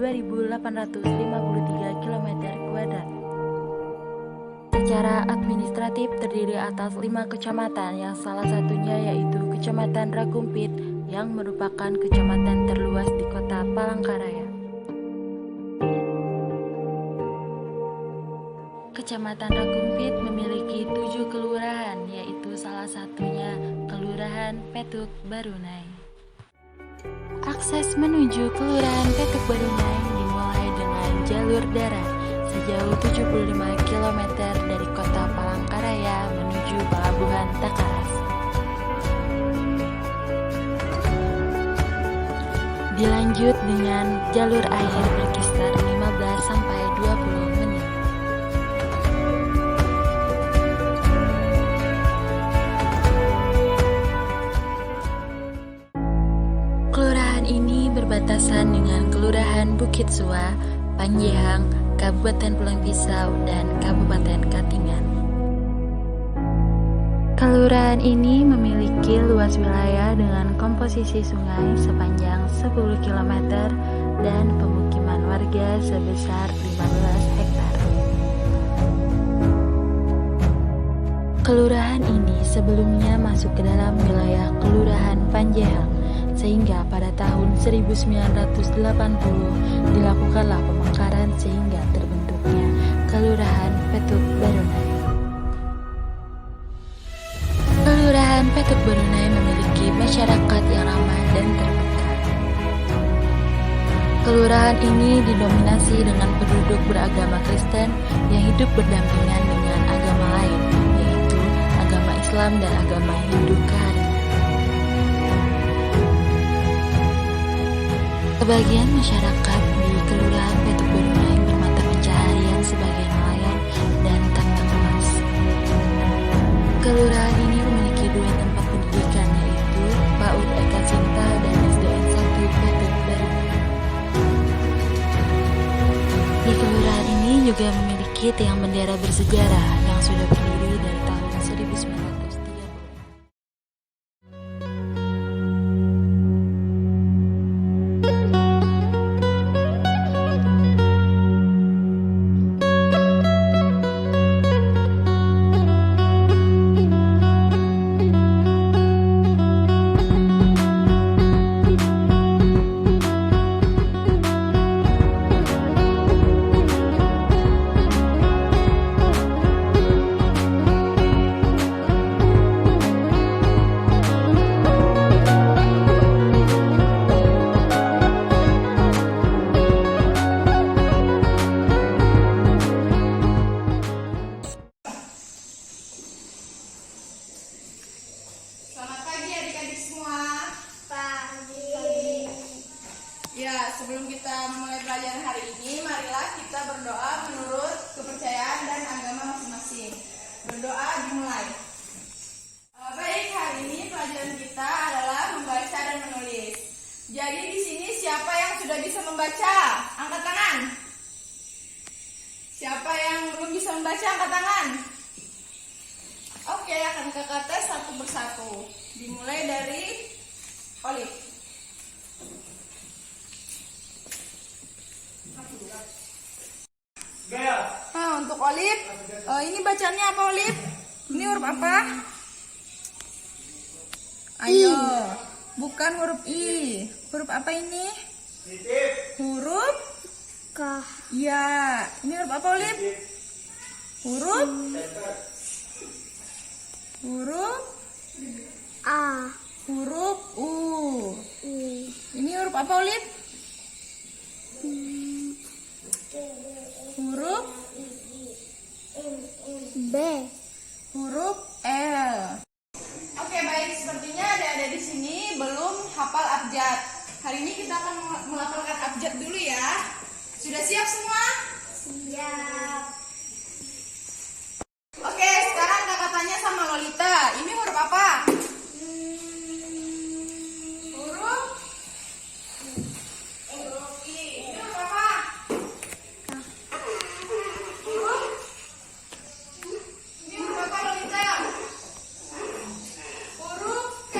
2.853 km². Secara administratif terdiri atas 5 kecamatan yang salah satunya yaitu Kecamatan Ragumpit yang merupakan kecamatan terluas di Kota Palangkaraya. Kecamatan Ragumpit memiliki 7 kelurahan, yaitu salah satunya Kelurahan Petuk Barunai. Akses menuju Kelurahan Petuk Barunai dimulai dengan jalur darat sejauh 75 km dari Kota Palangkaraya menuju Pelabuhan Takaras. Dilanjut dengan jalur air berkisar 15 sampai 20 menit. Kelurahan ini berbatasan dengan Kelurahan Bukit Suah, Panjehang, Kabupaten Pulang Pisau, dan Kabupaten Katingan. Kelurahan ini memiliki luas wilayah dengan komposisi sungai sepanjang 10 km dan pemukiman warga sebesar 15 hektar. Kelurahan ini sebelumnya masuk ke dalam wilayah Kelurahan Panjehang, sehingga pada tahun 1980 dilakukanlah pemekaran sehingga terbentuknya Kelurahan Petuk Barunai. Kelurahan Petuk Barunai memiliki masyarakat yang ramah dan terbuka. Kelurahan ini didominasi dengan penduduk beragama Kristen yang hidup berdampingan dengan agama lain, yaitu agama Islam dan agama Hindu Kahari. Sebagian masyarakat di Kelurahan Petuk Barunai bermata pencaharian sebagai nelayan dan tambang emas. Kelurahan ini memiliki 2 tempat pendidikan, yaitu PAUD Eka Sinta dan SDN 1 Petuk Barunai. Di kelurahan ini juga memiliki tiang bendera bersejarah yang sudah berdiri dari tahun 1930. Sebelum kita memulai pelajaran hari ini, marilah kita berdoa menurut kepercayaan dan agama masing-masing. Berdoa dimulai. Baik, hari ini pelajaran kita adalah membaca dan menulis. Jadi di sini siapa yang sudah bisa membaca? Angkat tangan. Siapa yang belum bisa membaca? Angkat tangan. Oke, akan kakak tes satu persatu. Dimulai dari Olive. Nah, untuk Olive, ini bacanya apa, Olive? Ini huruf apa? Ayo, bukan huruf I. Huruf apa ini? Huruf K. Ya. Ini huruf apa, Olive? Huruf A. Huruf U. I. Ini huruf apa, Olive? Huruf B. Huruf L. Oke, baik, sepertinya ada di sini belum hafal abjad. Hari ini kita akan melafalkan abjad dulu ya. Sudah siap semua? Siap. Oke, sekarang kakak tanya sama Lolita. Ini huruf apa? Huruf I. Ini huruf apa? Ini huruf apa, Lolita? Huruf K.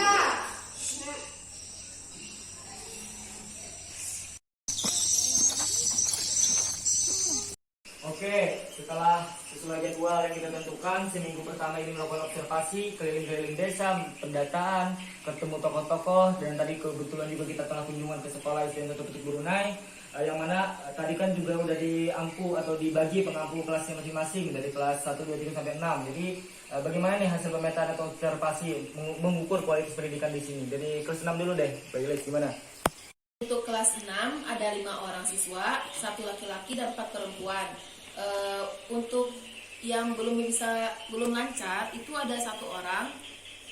Oke, setelah sesuai jadwal yang kita tentukan, seminggu pertama ini melakukan observasi, keliling-keliling desa, pendataan, ketemu tokoh-tokoh, dan tadi kebetulan juga kita telah kunjungan ke sekolah SDN Datu Petik Burunai, yang mana tadi kan juga udah diampu atau dibagi pengampu kelasnya masing-masing dari kelas 1, 2, 3 sampai 6. Jadi bagaimana nih hasil pemetaan atau observasi mengukur kualitas pendidikan di sini? Jadi kelas 6 dulu deh, Mbak Ilis gimana? Untuk kelas 6 ada 5 orang siswa, 1 laki-laki dan 4 perempuan. Untuk yang belum lancar itu ada 1 orang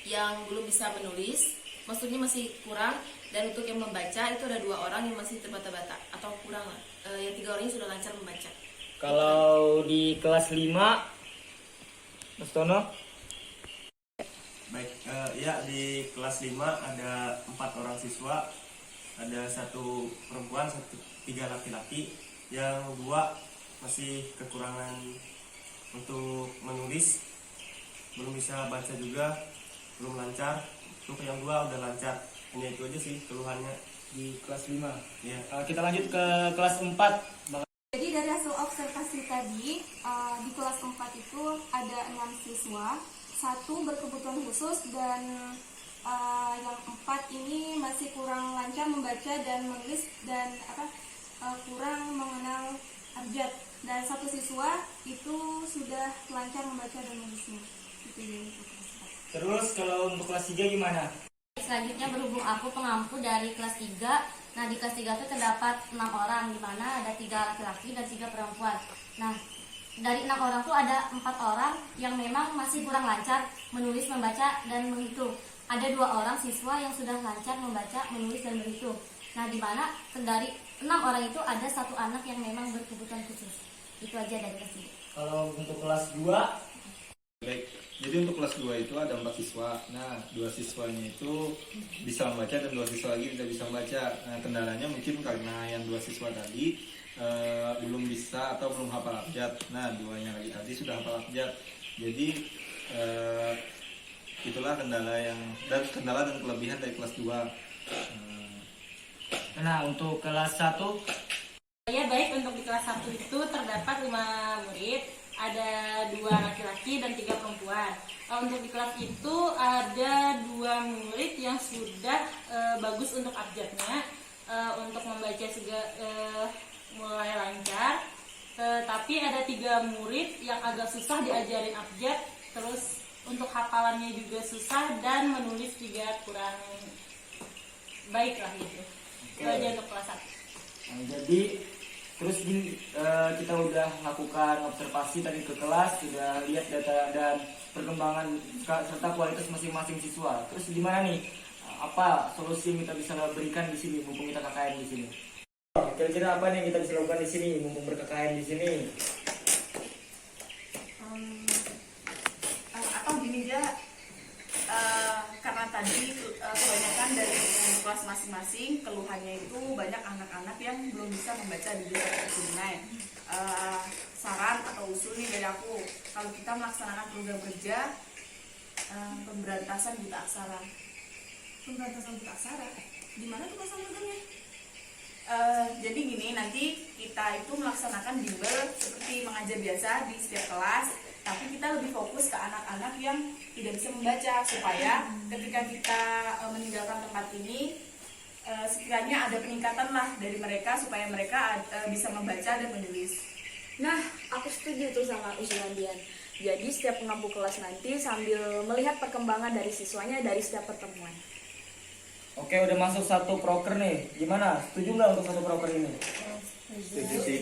yang belum bisa menulis, maksudnya masih kurang. Dan untuk yang membaca itu ada 2 orang yang masih terbata-bata atau kurang lah. Yang 3 orangnya sudah lancar membaca. Kalau di kelas 5, Mas Tono? Baik, ya di kelas 5 ada 4 orang siswa, ada 1 perempuan, 3 laki-laki, yang 2 masih kekurangan untuk menulis, belum bisa baca juga, belum lancar. Untuk yang 2 udah lancar. Hanya itu aja sih keluhannya Di kelas 5. ya. Kita lanjut ke kelas 4. Jadi dari hasil observasi tadi, di kelas 4 itu ada 6 siswa, 1 berkebutuhan khusus, dan yang 4 ini masih kurang lancar membaca dan menulis dan kurang mengenal abjad. Dan 1 siswa itu sudah lancar membaca dan menulisnya. Itu dia untuk kelas 4. Terus kalau untuk kelas 3 gimana? Selanjutnya berhubung aku pengampu dari kelas 3. Nah, di kelas 3 itu terdapat 6 orang, di mana ada 3 laki-laki dan 3 perempuan. Nah, dari 6 orang itu ada 4 orang yang memang masih kurang lancar menulis, membaca, dan menghitung. Ada 2 orang siswa yang sudah lancar membaca, menulis, dan berhitung. Nah, di mana dari 6 orang itu ada 1 anak yang memang berkebutuhan khusus. Itu aja dari kelas 3. Kalau untuk kelas 2? Baik, jadi untuk kelas 2 itu ada 4 siswa. Nah, 2 siswanya itu bisa membaca dan 2 siswa lagi tidak bisa membaca. Nah, kendalanya mungkin karena yang 2 siswa tadi belum bisa atau belum hafal abjad. Nah, 2-nya lagi tadi sudah hafal abjad. Jadi itulah kendala dan kelebihan dari kelas 2. Nah, untuk kelas 1? Ya, baik, untuk di kelas 1 itu terdapat 5 murid, ada 2 laki-laki dan 3 perempuan. Untuk di kelas itu ada 2 murid yang sudah bagus untuk abjadnya, untuk membaca juga mulai lancar. Tapi ada 3 murid yang agak susah diajarin abjad, terus untuk hafalannya juga susah dan menulis juga kurang baik lah gitu. Itu aja untuk kelas 1. Nah, jadi terus kita udah lakukan observasi tadi ke kelas, sudah lihat data dan perkembangan serta kualitas masing-masing siswa. Terus gimana nih? Apa solusi yang kita bisa berikan di sini mumpung kita KKN di sini? Kira-kira apa nih yang kita bisa lakukan di sini mumpung ber-KKN di sini? Atau gini aja, karena tadi kebanyakan dari kelas masing-masing keluhannya itu banyak anak-anak yang belum bisa membaca di desa Burunai. Saran atau usul nih dari aku, kalau kita melaksanakan program kerja pemberantasan buta aksara. Pemberantasan buta aksara? Gimana tuh Mas programnya? Jadi gini, nanti kita itu melaksanakan bimbel seperti mengajar biasa di setiap kelas, tapi kita lebih fokus ke anak-anak yang tidak bisa membaca, supaya ketika kita meninggalkan tempat ini sekiranya ada peningkatan lah dari mereka, supaya mereka bisa membaca dan menulis. Nah, aku setuju tuh sama usulan Dian. Jadi setiap pengampu kelas nanti sambil melihat perkembangan dari siswanya dari setiap pertemuan. Oke, udah masuk 1 proker nih. Gimana? Setuju nggak untuk 1 proker ini? Setuju sih.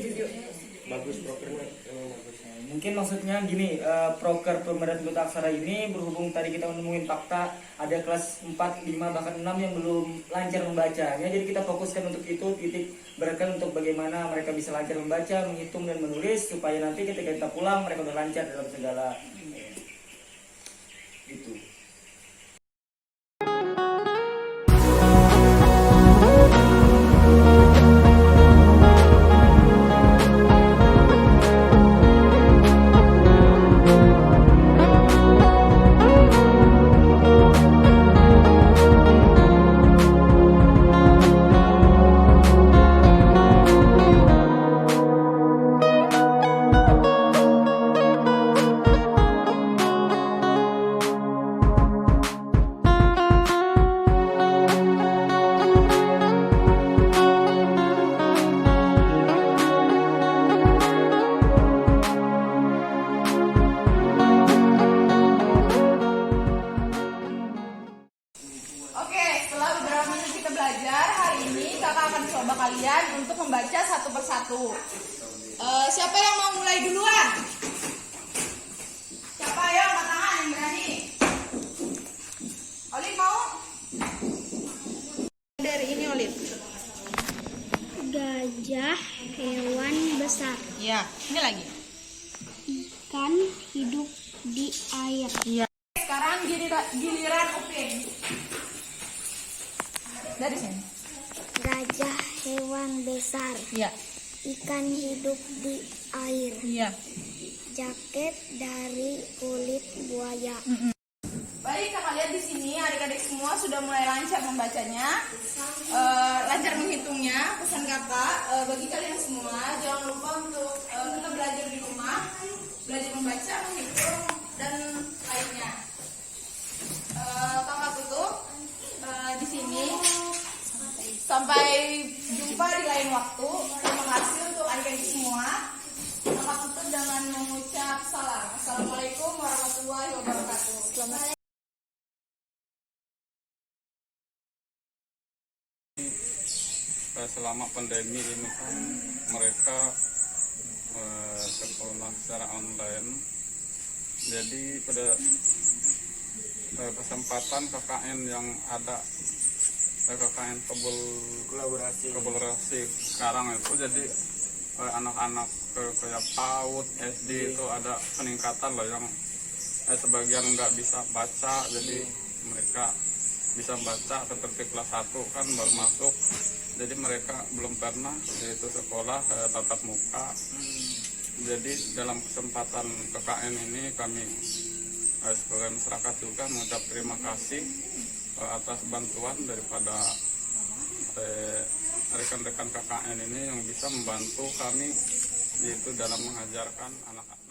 Bagus prokernya, emang bagus. Mungkin maksudnya gini, proker pemberantasan buta aksara ini berhubung tadi kita menemuin fakta ada kelas 4, 5, bahkan 6 yang belum lancar membacanya. Jadi kita fokuskan untuk itu, titik beratkan untuk bagaimana mereka bisa lancar membaca, menghitung, dan menulis, supaya nanti ketika kita pulang mereka udah lancar dalam segala itu. Siapa yang mau mulai duluan? Siapa? Ayo angkat tangan yang berani. Olin mau? Dari ini Olin. Gajah hewan besar. Ya, ini lagi. Ikan hidup di air. Sekarang giliran Upin. Dari sini. Gajah hewan besar. Iya. Ikan hidup di air. Iya. Jaket dari kulit buaya. Baik, kakak lihat di sini adik-adik semua sudah mulai lancar membacanya, lancar menghitungnya. Pesan kakak bagi kalian semua, jangan lupa untuk tetap belajar di rumah, belajar membaca, menghitung, dan lainnya. Kakak tutup di sini. Sampai jumpa di lain waktu. Terima kasih untuk adik-adik semua. Kakak tutup dengan mengucap salam. Assalamualaikum warahmatullahi wabarakatuh. Selamat. Selama pandemi ini kan mereka sekolah secara online, jadi pada kesempatan KKN yang ada, KKN kolaborasi sekarang itu, jadi anak-anak kayak PAUD, SD itu ada peningkatan loh, yang sebagian nggak bisa baca, jadi mereka bisa baca seperti kelas 1 kan baru masuk, jadi mereka belum pernah yaitu sekolah tatap muka. Jadi dalam kesempatan KKN ini kami sebagai masyarakat juga mengucap terima kasih atas bantuan daripada rekan-rekan KKN ini yang bisa membantu kami yaitu dalam mengajarkan anak-anak.